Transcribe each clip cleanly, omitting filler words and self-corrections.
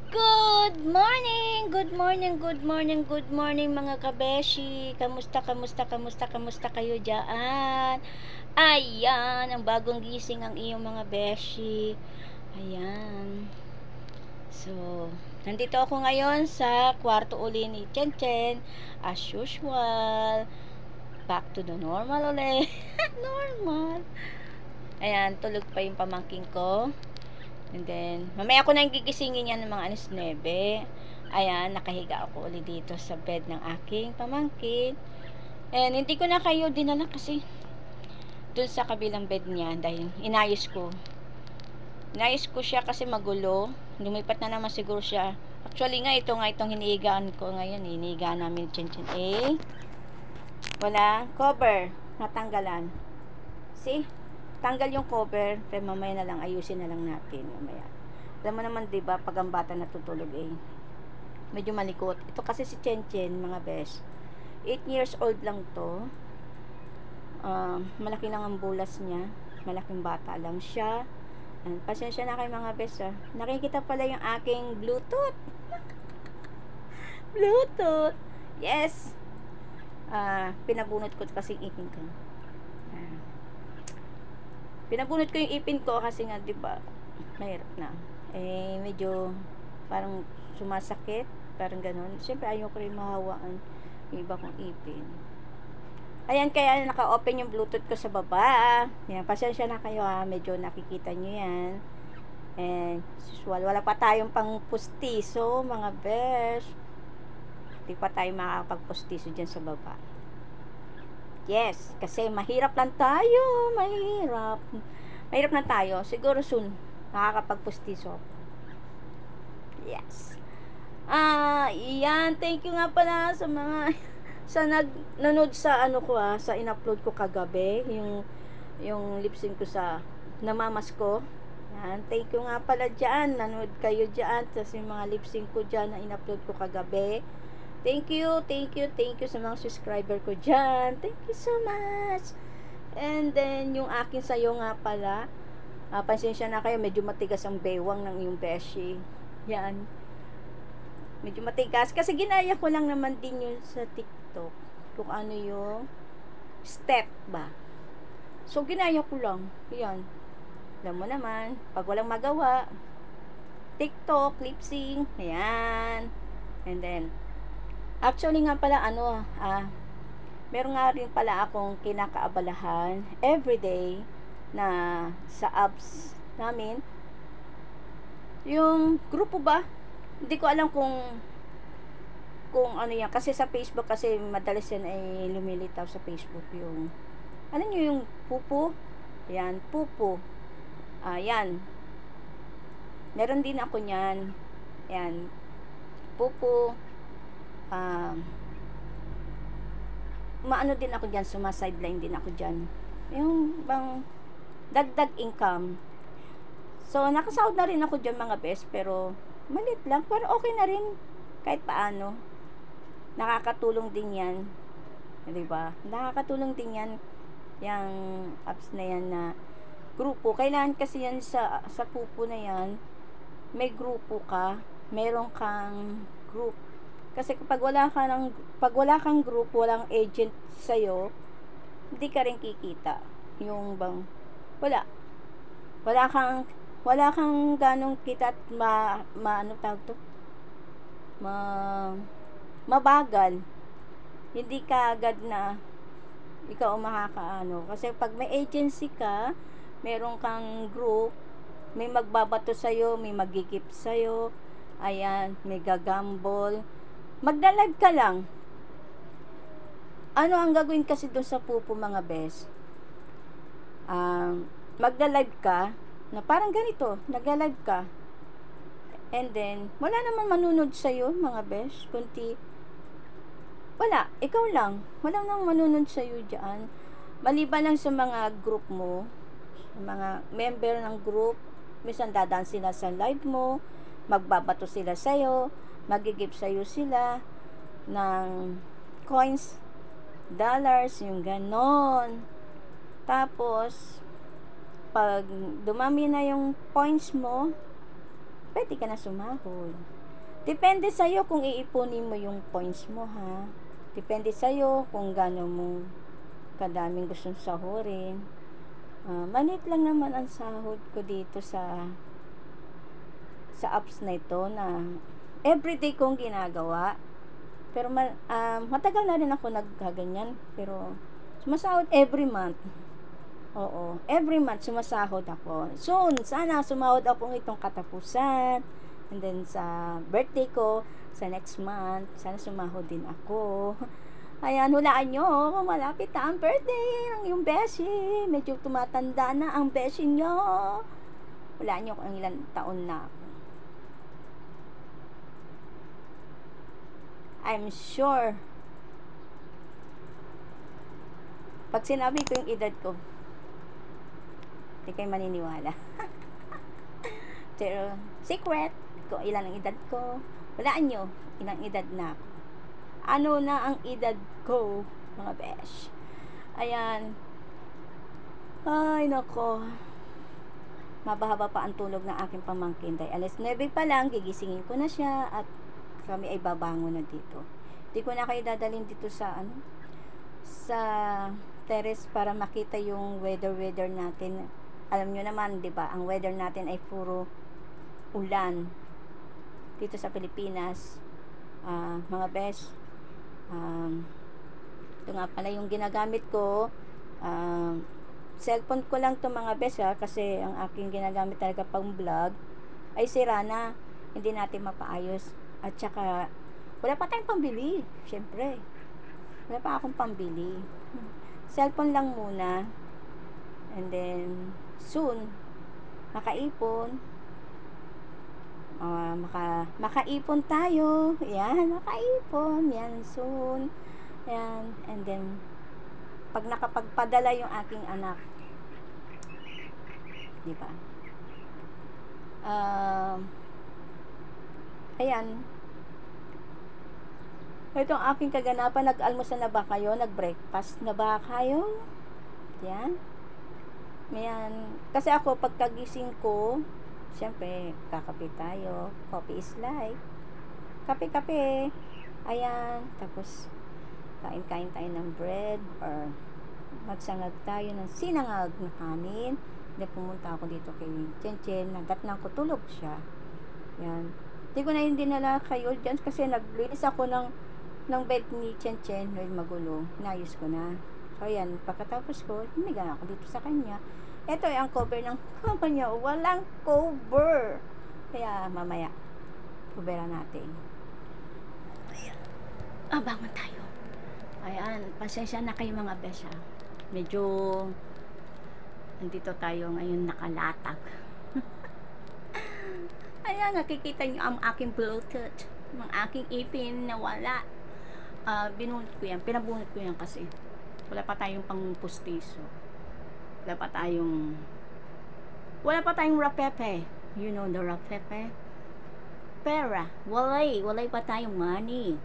Good morning! Good morning, good morning, good morning mga kabeshi. Kamusta kayo dyan? Ayan, ang bagong gising ang iyong mga beshi. Ayan. So, nandito ako ngayon sa kwarto uli ni Chen Chen. As usual. Back to the normal ulit. Normal. Ayan, tulog pa yung pamangking ko. And then, mamaya ko nang gigisingin yan ng mga alas 9. Ayan, nakahiga ako ulit dito sa bed ng aking pamangkin. And hindi ko na kayo dinala kasi dun sa kabilang bed niya dahil inayos ko. Inayos ko siya kasi magulo. Lumipat na naman siguro siya. Actually nga, itong hinihigaan ko ngayon. Hinihigaan namin Chin Chin. Wala cover. Natanggalan. See? Tanggal yung cover, pero mamaya na lang, ayusin na lang natin mamaya. Alam mo naman, 'di ba, pag ang bata natutulog medyo malikot. Ito kasi si Chen Chen, mga best. 8 years old lang 'to. Malaki lang ang bulas niya. Malaking bata lang siya. Pasensya na kayo mga best, Nakikita pala yung aking Bluetooth. Bluetooth. Yes. Pinabunot ko kasi ipin ko. Pinabunot ko yung ipin ko kasi nga, 'di ba? Mahirap na. Medyo parang sumasakit, parang ganoon. Siyempre ayaw ko rin mahawaan yung iba kong ipin. Ayan, kaya naka-open yung Bluetooth ko sa baba. Yan, pasensya na kayo medyo nakikita nyo yan. And usual, wala pa tayong pang pustiso, mga besh. Hindi pa tayo makakapag-pustiso dyan sa baba. Yes, kasi mahirap lang tayo. Mahirap na tayo. Siguro soon, nakakapagpustiso. Yes. Yan. Thank you nga pala sa mga sa nanood sa sa in-upload ko kagabi. Yung lip sync ko sa namamas ko. Yan. Thank you nga pala dyan. Nanood kayo dyan. Kasi mga lip sync ko dyan na in-upload ko kagabi. Thank you sa mga subscriber ko dyan. Thank you so much. And then, yung akin sa'yo nga pala, pasensya na kayo, medyo matigas ang bewang ng yung beshi. Yan. Medyo matigas. Kasi ginaya ko lang naman din yun sa TikTok. Kung ano yung step ba. So, ginaya ko lang. Yan. Alam mo naman, pag walang magawa, TikTok, lip sync, ayan. And then, actually nga pala meron nga rin pala akong kinakaabalahan everyday na sa apps namin. Yung grupo ba? Hindi ko alam kung ano yan. Kasi sa Facebook kasi madalas yan ay lumilitaw sa Facebook yung ano nyo yung pupo? Yan, pupo. Yan. Meron din ako nyan. Yan. Pupo. Maano din ako dyan, sumasideline din ako dyan, yung bang dagdag income. So nakasahod na rin ako dyan mga best, pero malit lang, pero okay na rin kahit paano. Nakakatulong din yan, diba? Nakakatulong din yan yung apps na yan na grupo. Kailangan kasi yan sa pupo na yan, may grupo ka, meron kang group. Kasi pag wala kang group, walang agent sa'yo, hindi ka rin kikita. Yung bang, wala kang ganong kita at ano tawag to? Mabagal. Hindi ka agad na ikaw makakaano. Kasi pag may agency ka, meron kang group, may magbabato sa'yo, may magigip sa'yo, ayan, may gagambol. Magda-live ka lang. Ano ang gagawin kasi doon sa pupo mga bes? Magda-live ka na parang ganito, nagla-live ka. And then, wala naman manunod sa'yo mga bes, kundi wala, ikaw lang. Wala nang manunod sa'yo dyan. Maliban lang sa mga group mo, sa mga member ng group, minsan dadaan sila sa live mo, magbabato sila sa'yo, magigip sa'yo sila ng coins, dollars, yung ganon. Tapos, pag dumami na yung points mo, pwede ka na sumahod. Depende sa'yo kung iipunin mo yung points mo, ha. Depende sa'yo kung gaano mo kadaming gustong sahurin. Maliit lang naman ang sahod ko dito sa apps na ito na everyday kong ginagawa. Pero matagal na rin ako nagkaganyan. Pero sumasahod every month. Oo, every month sumasahod ako. Soon, sana sumahod ako itong katapusan. And then sa birthday ko, sa next month, sana sumahod din ako. Ayan, hulaan nyo kung malapit na ang birthday ng yung beshi. Medyo tumatanda na ang beshi nyo. Hulaan nyo kung ilang taon na ako. I'm sure pag sinabi ko yung edad ko, hindi kayo maniniwala. Pero secret kung ilan ang edad ko. Walaan nyo ilang edad na ako. Ano na ang edad ko, mga besh. Ayan. Ay nako, mabahaba pa ang tulog ng aking pamangkin dahil alas 9 pa lang gigisingin ko na siya at kami ay babangon na dito. Hindi ko na kayo dadalhin dito sa sa terrace para makita yung weather natin. Alam nyo naman, di ba, ang weather natin ay puro ulan dito sa Pilipinas. Mga besh, ito nga pala yung ginagamit ko. Cellphone ko lang to mga besh, kasi ang aking ginagamit talaga pang vlog ay sira na, hindi natin mapaayos. At saka wala pa tayong pambili, syempre wala pa akong pambili. Cellphone lang muna, and then soon makaipon. Makaipon tayo. Yan, makaipon yan soon. Yan, and then pag nakapagpadala yung aking anak, di ba, ayan, ito ang aking kaganapan. Nag-almusal na ba kayo? Nag-breakfast na ba kayo? Yan. Ayan. Kasi ako, pagkagising ko, siyempre, kakape tayo. Coffee is life. Kape-kape. Ayan. Tapos, kain-kain tayo ng bread or magsangag tayo ng sinangag na kanin. Hindi, pumunta ako dito kay Chen. Nadatnan ko, tulog siya. Yan. Hindi ko na hindi nala kayo dyan kasi naglinis ako ng bed ni Chen. Well, magulo. Inayos ko na. So, yan. Pagkatapos ko, hiniga ako dito sa kanya. Ito ay ang cover ng kanya. Walang cover. Kaya, mamaya, coveran natin. Ayan. Bangon tayo. Ayan. Pasensya na kayo mga besya. Medyo, andito tayo ngayon nakalatag. Ayan, nakikita nyo ang aking Bluetooth. Ang aking ipin na wala. Binunot ko yan. Pinabunot ko yan kasi wala pa tayong pang-pustiso. Wala pa tayong rapepe. You know the rapepe? Pera. Walay pa tayong money.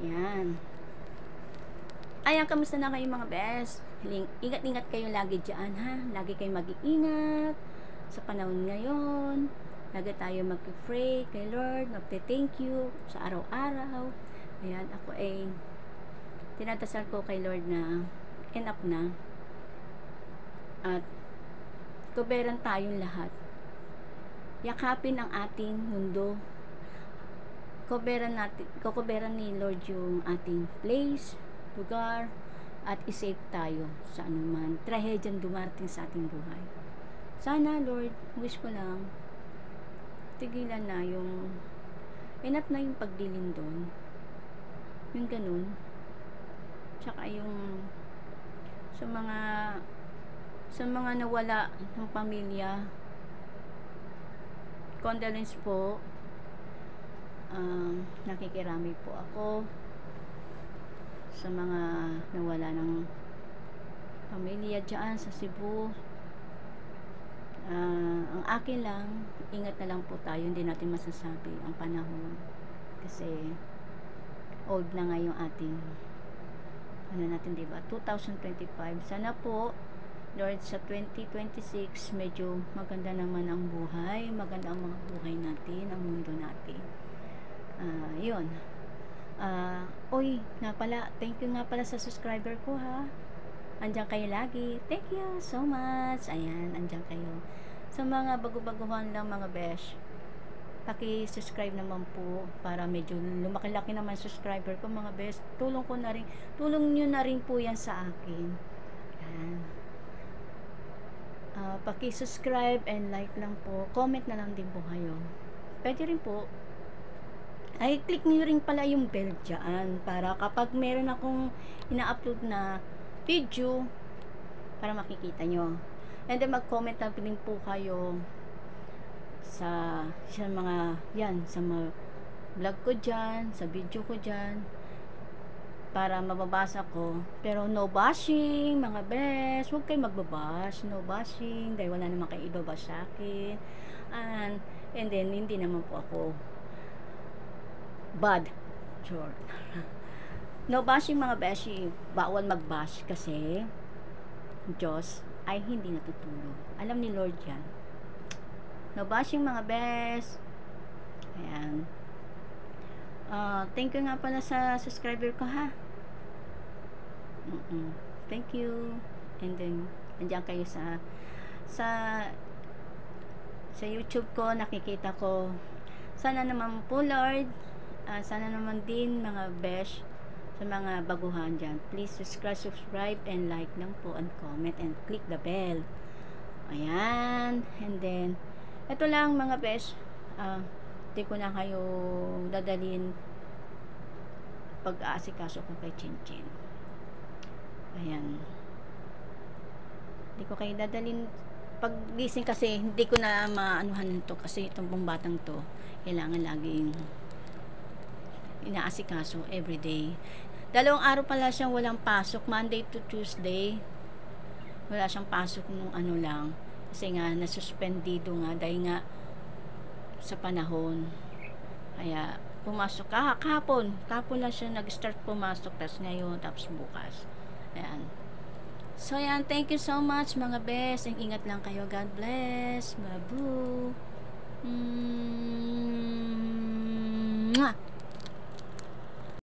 Yan. Ayan, kamusta na kayo mga best? Ingat-ingat kayo lagi dyan, ha? Lagi kayo mag-iingat sa panahon ngayon. Lagi tayo mag-pray kay Lord, magte-thank you sa araw-araw. Ayan, ako ay tinadasal ko kay Lord na enough na. At kuberan tayong lahat. Yakapin ang ating mundo. Kuberan ni Lord yung ating place, lugar, at isave tayo sa anuman trahedyang dumarating sa ating buhay. Sana Lord, wish ko lang tigilan na yung enough na yung paglilindon, yung ganun. Tsaka yung sa mga nawala ng pamilya, condolence po. Nakikirami po ako sa mga nawala ng pamilya dyan sa Cebu. Ang akin lang, ingat na lang po tayo. Hindi natin masasabi ang panahon kasi old na nga yung ating ano natin, diba? 2025. Sana po Lord, sa 2026, medyo maganda naman ang buhay, maganda ang mga buhay natin, ang mundo natin. Yun. Oy, nga pala, thank you nga pala sa subscriber ko ha. Andiyan kayo lagi. Thank you so much. Ayan, andiyan kayo. Sa mga bago-baguhan lang mga besh, paki-subscribe naman po para medyo lumaki-laki naman subscriber ko mga besh. Tulong nyo na rin po yan sa akin. Ayan. Paki-subscribe and like lang po. Comment na lang din po kayo. Pwede rin po. Ay, click nyo rin pala yung bell dyan para kapag meron akong ina-upload na video, para makikita nyo. And then mag-comment na din po kayo sa mga sa mga vlog ko dyan, sa video ko dyan, para mababasa ko. Pero no bashing mga best, huwag kayo magbabash, no bashing, dahil wala naman kayo ibabash sa akin. And then hindi naman po ako bad. Sure. No bashing mga beshi, bawal mag-bash kasi Diyos ay hindi natutulog. Alam ni Lord yan. No bashing mga best. Ayan. Thank you nga pala sa subscriber ko ha. Thank you. And then nandiyan kayo sa YouTube ko, nakikita ko. Sana naman po Lord, sana naman din mga besh, sa mga baguhan dyan, please subscribe and like lang po and comment and click the bell. Ayan. And then ito lang mga besh, di ko na kayo dadalhin pag-aasikaso ko kay Chinchin. Ayan, di ko kayo dadalhin pag gising kasi hindi ko na maanuhan nito kasi itong pong batang to kailangan laging inaasikaso everyday. 2 araw pala siyang walang pasok, Monday to Tuesday wala siyang pasok nung ano lang kasi nga nasuspendido nga dahil nga sa panahon. Kaya pumasok kahapon lang siya nag-start pumasok, tapos ngayon, tapos bukas. Ayan. So yan, thank you so much mga best, and ingat lang kayo. God bless. Babu. Mwah.